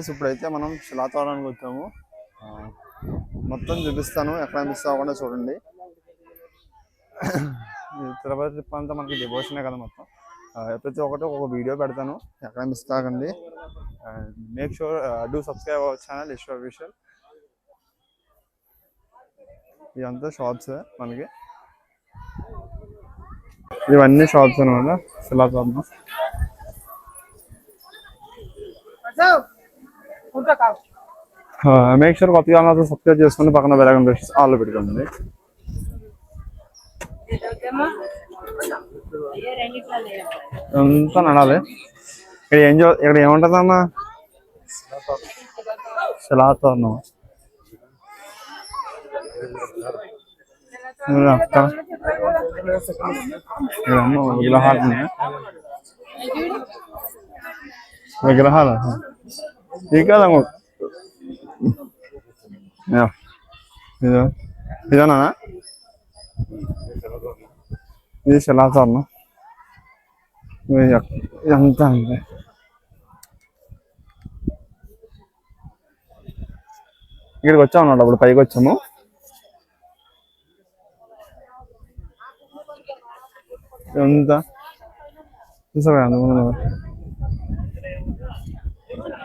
Guys ఇప్పుడైతే మనం శిలాతోరణానికి వచ్చాము. మొత్తం చూపిస్తాను, ఎక్కడ మిస్ అవ్వకుండా చూడండి. తిరుపతి ట్రిప్ అంతా మనకి డివోషనే కదా మొత్తం. ప్రతి ఒక్కటి ఒక వీడియో పెడతాను, ఎక్కడ మిస్ కాకండి. Make sure do subscribe our channel Eshwar Vishal. ఇదంతా షాప్స్ మనకి, ఇవన్నీ షాప్స్ అనమాట శిలాతోరణం. మేక్ షూర్ కొత్తగా సబ్స్క్రైబ్ చేసుకుని పక్కన బెల్ ఐకాన్ ప్రెస్ ఆల్ పెట్టుకోండి. అంతా నడాలి. ఇక్కడ ఏముంటుందమ్మా? శిలాతోరణం. విగ్రహాలు ఉన్నాయి, విగ్రహాలు ఇది కాదమ్మా, ఇదేనా? ఇది శిలాతోరణం. ఇదంతా అంతే. ఇక్కడికి వచ్చాము అన్నమాట, అప్పుడు పైకి వచ్చాము. ఇదంతా చూసారు కదా,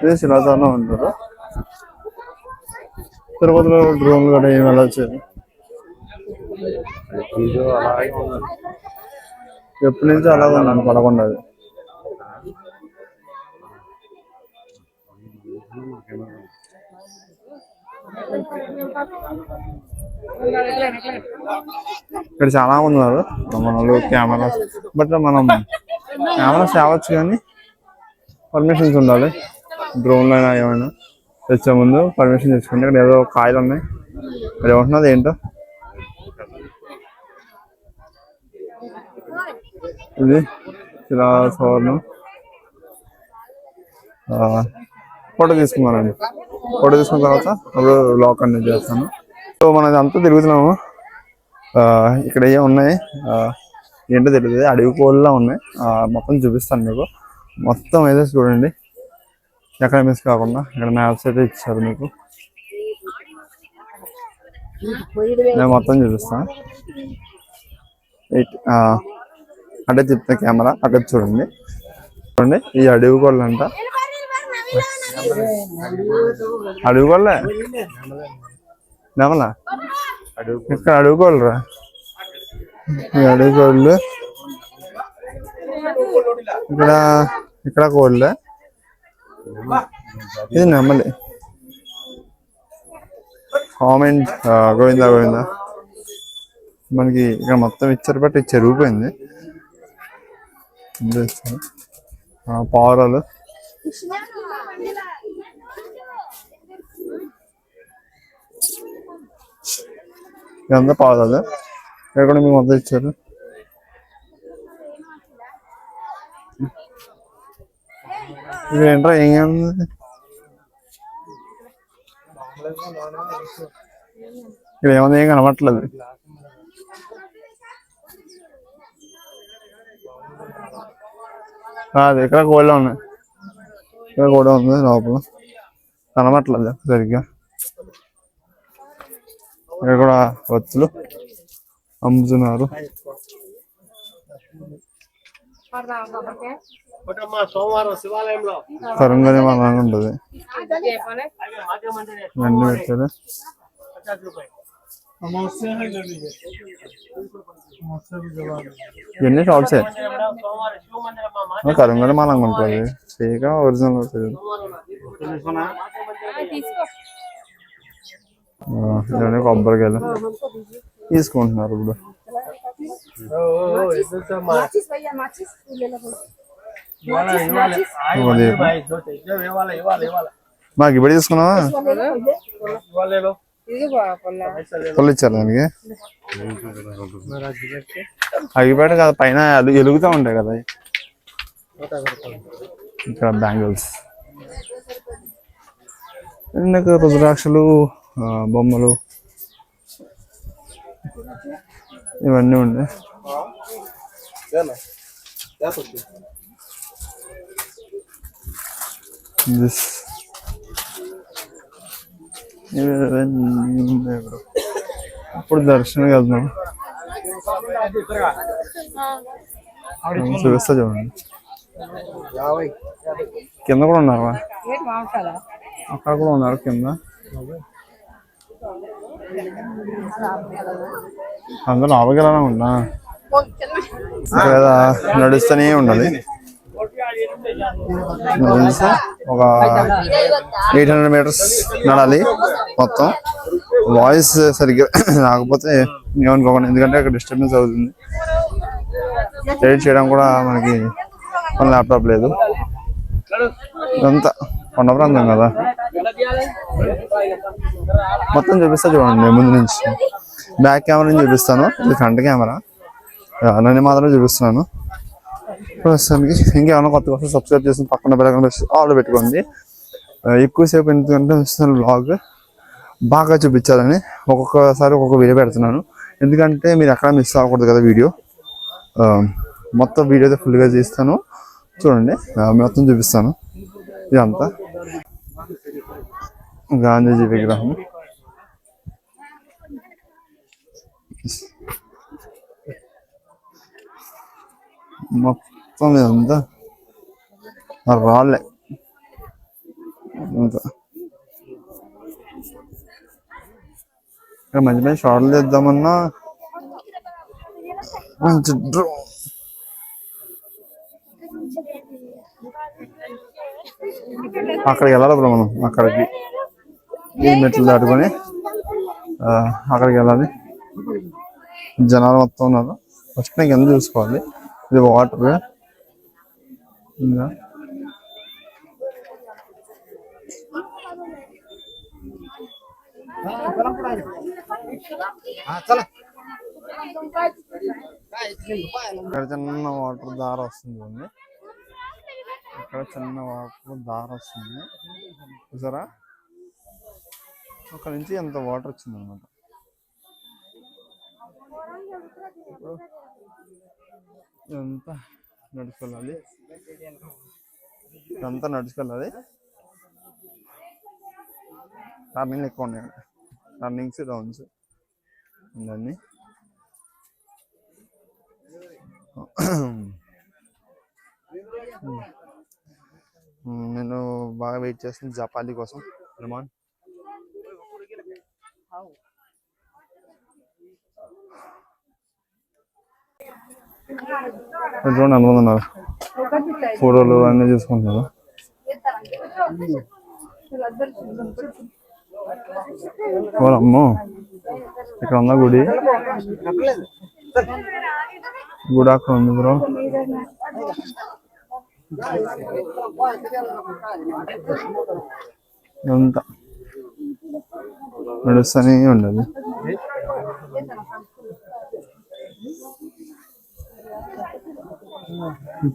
ఇది శిలాతోరణం అంటారు. తిరుపతిలో డ్రోన్లు కూడా ఏమి వెళ్ళచ్చు. ఎప్పటి నుంచో అలాగే ఉన్నాను పడకుండా. ఇక్కడ చాలా మంది ఉన్నారు మనలు కెమెరాస్. బట్ మనం కెమెరాస్ తేవచ్చు కానీ పర్మిషన్స్ ఉండాలి. డ్రోన్లు అయినా ఏమైనా తెచ్చే ముందు పర్మిషన్ తెచ్చుకోండి. ఇక్కడ ఏదో కాయలు ఉన్నాయి, ఇక్కడ ఏమంటున్నది ఏంటో. ఇది శిలాతోరణం. ఫోటో తీసుకున్నానండి. ఫోటో తీసుకున్న తర్వాత అప్పుడు బ్లాగ్ కంటిన్యూ చేస్తాను. సో మనం అంతా తిరుగుతున్నాము. ఇక్కడ ఏమి ఉన్నాయి ఏంటో తెలియదు, అడవి కోళ్ళలా ఉన్నాయి. మొత్తం చూపిస్తాను మీకు. మొత్తం అయితే చూడండి, ఎక్కడ మిస్ కాకుండా. ఇక్కడ మ్యాప్స్ అయితే ఇచ్చారు మీకు, నేను మొత్తం చూపిస్తాను. అటే తిప్పుతా కెమెరా, అక్కడ చూడండి. చూడండి, ఈ అడవి కోళ్ళు అంట. అడవి కోళ్ళే నెమలా, ఇక్కడ అడవి కోళ్ళు రా. ఈ అడవి కోళ్ళు ఇక్కడ, ఇక్కడ కోళ్ళే. ఇది నెమలి. కామెంట్ గోవిందా గోవిందా. మనకి ఇక్కడ మొత్తం ఇచ్చారు, బట్ ఇది చెరిగిపోయింది. పావురాలు, ఇదంతా పావురాలు. ఇక్కడ కూడా మీకు మొత్తం ఇచ్చారు. ఇది ఏంట్రా, ఏముంది ఇక్కడ? ఏముంది, ఏం కనబట్టలేదు. అది ఇక్కడ కోళ్ళ ఉన్నాయి, ఇక్కడ కూడా ఉంది లోపల, కనబట్టలేదు సరిగ్గా. ఇక్కడ కూడా వత్తులు అమ్ముతున్నారు. కరంగని మన ఉంటుంది, అన్ని పెట్టారు. ఇవన్నీ షాప్సే. కరంగని మాలంగా ఉంటుంది, ఫేక్ ఒరిజినల్ ఉంటుంది. ఇవన్నీ కొబ్బరికాయలు తీసుకుంటున్నారు ఇప్పుడు. మాకు ఇప్పుడు తీసుకున్నావా? పొల్లు ఇచ్చారు దానికి. అగిపెట్ట కదా, పైన ఎలుగుతూ ఉంటాయి కదా. ఇక్కడ బ్యాంగిల్స్, రుద్రాక్షలు, బొమ్మలు ఇవన్నీ ఉన్నాయి. ఇప్పుడు దర్శనం వెళ్తున్నాం. చూపిస్తా చూడండి. కింద కూడా ఉన్నారు, అక్కడ కూడా ఉన్నారు కింద. అందరూ ఆవగలనే ఉన్నా నడుస్తూనే ఉండాలి. ఒక 800 meters నడాలి మొత్తం. వాయిస్ సరిగ్గా రాకపోతే ఏమనుకోకండి, ఎందుకంటే అక్కడ డిస్టర్బెన్స్ అవుతుంది. ఎడిట్ చేయడం కూడా మనకి మన ల్యాప్టాప్ లేదు. ఇదంతా కొండ ప్రాంతం కదా, మొత్తం చూపిస్తా చూడండి. ముందు నుంచి బ్యాక్ కెమెరా నుంచి చూపిస్తాను, ఇది ఫ్రంట్ కెమెరా. నన్ను మాత్రం చూపిస్తున్నాను ప్రస్తుతానికి. ఇంకేమైనా కొత్త కోసం సబ్స్క్రైబ్ చేసి పక్కన బెల్ ఐకాన్ ఆల్ పెట్టుకోండి. ఎక్కువసేపు ఎందుకంటే వ్లాగ్ బాగా చూపించాలని ఒక్కొక్కసారి ఒక్కొక్క వీడియో పెడుతున్నాను, ఎందుకంటే మీరు ఎక్కడ మిస్ అవ్వకూడదు కదా వీడియో. మొత్తం వీడియో అయితే ఫుల్గా తీస్తాను చూడండి, మొత్తం చూపిస్తాను. ఇదంతా గాంధీజీ విగ్రహం. మొత్తం ఇదంతా రాళ్ళే అంతా. మంచి మంచి షార్ట్లు తెద్దామన్నా మంచి అక్కడికి వెళ్ళాలి. ఇప్పుడు మనం అక్కడికి ఈ మెట్లు దాటుకొని అక్కడికి వెళ్ళాలి. జనాలు మొత్తం ఉన్నారు. ఫస్ట్ నేను కింద చూసుకోవాలి. ఇది వాటర్. ఇంకా ఇక్కడ చిన్న వాటర్ దార వస్తుంది, ఇక్కడ చిన్న వాటర్ దార వస్తుంది చూసారా. అక్కడ నుంచి ఎంత వాటర్ వచ్చింది అనమాట. ఇదంతా నడుచుకెళ్ళాలి, ఇదంతా నడుచుకెళ్ళాలి. టర్నింగ్ ఎక్కువ ఉన్నాయి, టర్నింగ్స్ డౌన్స్ అన్నీ. నేను బాగా వెయిట్ చేస్తాను జపాలి కోసం. హనుమాన్ చూడండి ఎంతమంది ఉన్నారు, ఫోటోలు అన్నీ చూసుకుంటున్నారు. అమ్మో ఇక్కడ ఉన్న గుడి, గుడి అక్కడ ఉంది బ్రో. అంతా నడుస్తూనే ఉండదు.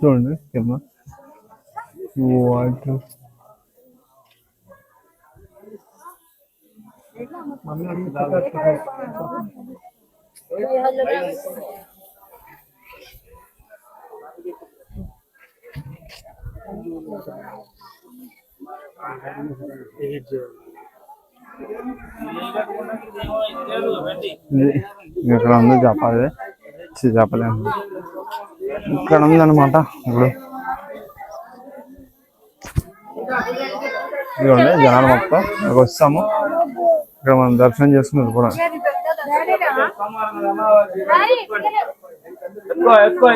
చూడండి కింద వాటర్. ఇక్కడ ఉంది చెప్పాలి, చెప్పలేము. ఇక్కడ ఉందన్నమాట. ఇప్పుడు ఇదిగోండి జనాలు మొత్తం ఇక్కడికి వస్తాము. ఇక్కడ మనం దర్శనం చేసుకుని కూడా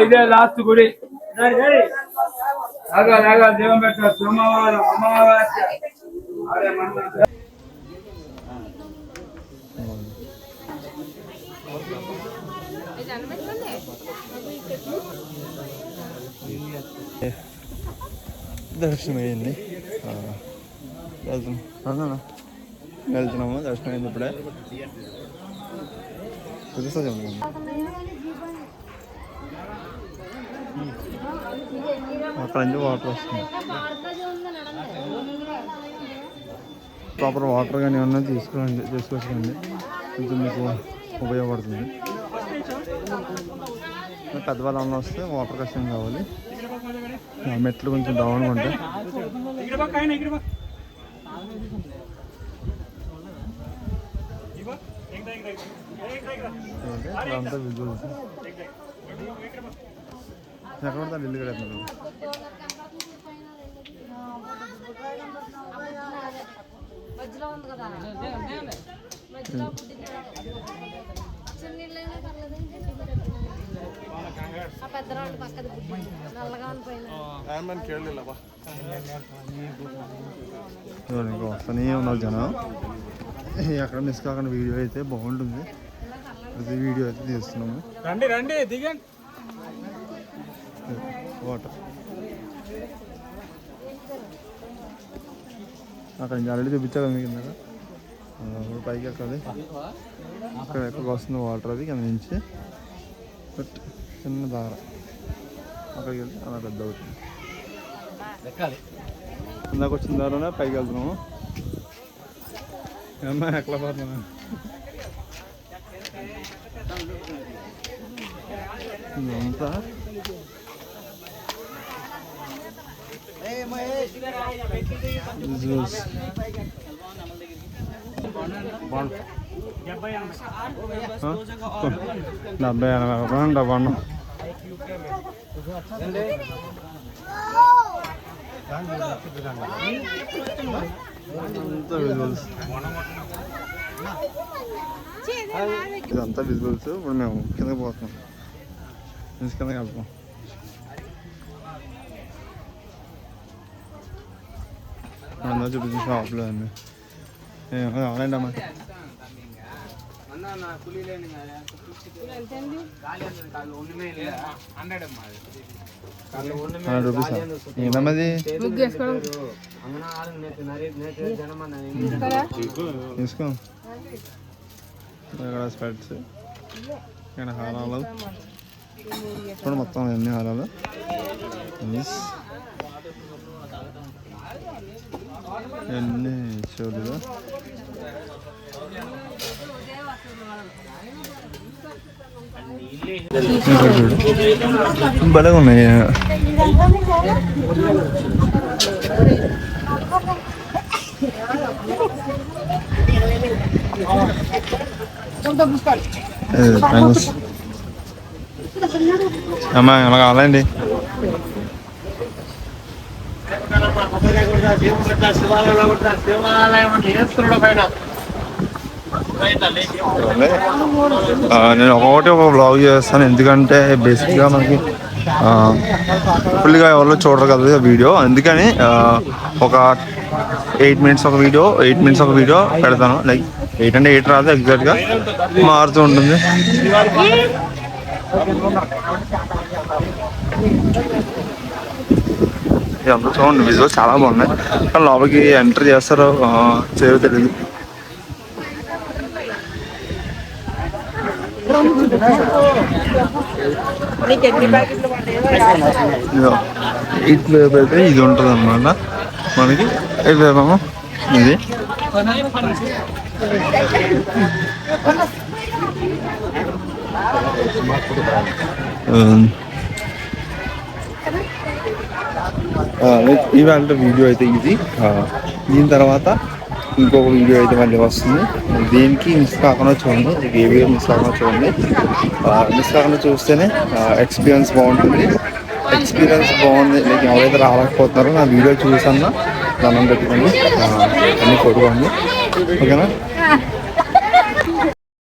ఇదే లాస్ట్ గుడి. దర్శనం అయింది, వెళ్తున్నాము. దర్శనం అయింది ఇప్పుడే. చూపిస్తా చెప్పండి. అక్కడ నుంచి వాటర్ వస్తుంది. ప్రాపర్ వాటర్ కానీ ఏమన్నా తీసుకొచ్చుకోండి, కొంచెం మీకు ఉపయోగపడుతుంది. పెద్దవాళ్ళు ఏమన్నా వస్తే వాటర్ కష్టం కావాలి. మెట్లు కొంచెం డౌన్గా ఉంటాయి. అదంతా విజువల్స్ ఎక్కడ పడతాను ఇల్లు కడతాను మధ్యలో ఉంది కదా పెద్ద రోడ్డు పక్కది నల్లగా ఇంకా వస్తూనే ఉన్నారు జనం. ఎక్కడ మిస్ కాకుండా వీడియో అయితే బాగుంటుంది. ప్రతి వీడియో అయితే తీస్తున్నాము. రండి దిగండి. వాటర్ అక్కడ ఇంకా ఆల్రెడీ చూపించాలి మీకు ఇందాక. పైకి ఎక్కాలి. అక్కడ ఎక్కడికి వస్తుంది వాటర్ అది కింద నుంచి చిన్న దార అక్కడికి వెళ్తే అలా పెద్ద అవుతుంది. ఇందాక వచ్చిన దారనే పైకి వెళ్తున్నాము. ఏమన్నా ఎక్కడ పోతున్నాను ఇదంతా డెబ్బై 80 రూపాయలు డబ్బండి. ఇదంతా విజువల్స్. ఇప్పుడు మేము కిందకి పోతున్నాం. కిందకి వెళ్తాం. అందరూ చూపించిన షాప్లో అండి. అవునండి అమ్మా 100 రూపీస్ ఏంటమ్మది తీసుకో. ఇక్కడ స్పెట్స్ ఇక్కడ హారాలు చూడండి మొత్తం ఎన్ని హారాలు ఎన్ని చూడదు. భలే ఉన్నాయి. అమ్మా ఎలా కావాలండి? నేను ఒక బ్లాగ్ చేస్తాను. ఎందుకంటే బేసిక్గా మనకి ఫుల్గా ఎవరు చూడరు కదా వీడియో. అందుకని ఒక 8 minutes ఒక వీడియో పెడతాను. లైక్ 8 అంటే 8 రాదు, ఎగ్జాక్ట్గా మారుతూ ఉంటుంది. ఇదంతా చూడండి విజువల్ చాలా బాగున్నాయి. కానీ లోపలికి ఎంటర్ చేస్తారో చేయో తెలియదు. ఇట్లా అయితే ఇది ఉంటుంది అన్నమాట మనకి. అయిపోయాము ఇది ఇవాళ వీడియో అయితే ఇది. దీని తర్వాత ఇంకొక వీడియో అయితే మళ్ళీ వస్తుంది. దేనికి మిస్ కాకుండా చూడండి. ఏ వీడియో మిస్ కాకుండా చూడండి. మిస్ కాకుండా చూస్తేనే ఎక్స్పీరియన్స్ బాగుంటుంది. ఎక్స్పీరియన్స్ బాగుంది. లైక్ ఎవరైతే రాలేకపోతున్నారో నా వీడియో చూసన్నా దండం పెట్టుకోండి, అన్నీ కొట్టుకోండి. ఓకేనా?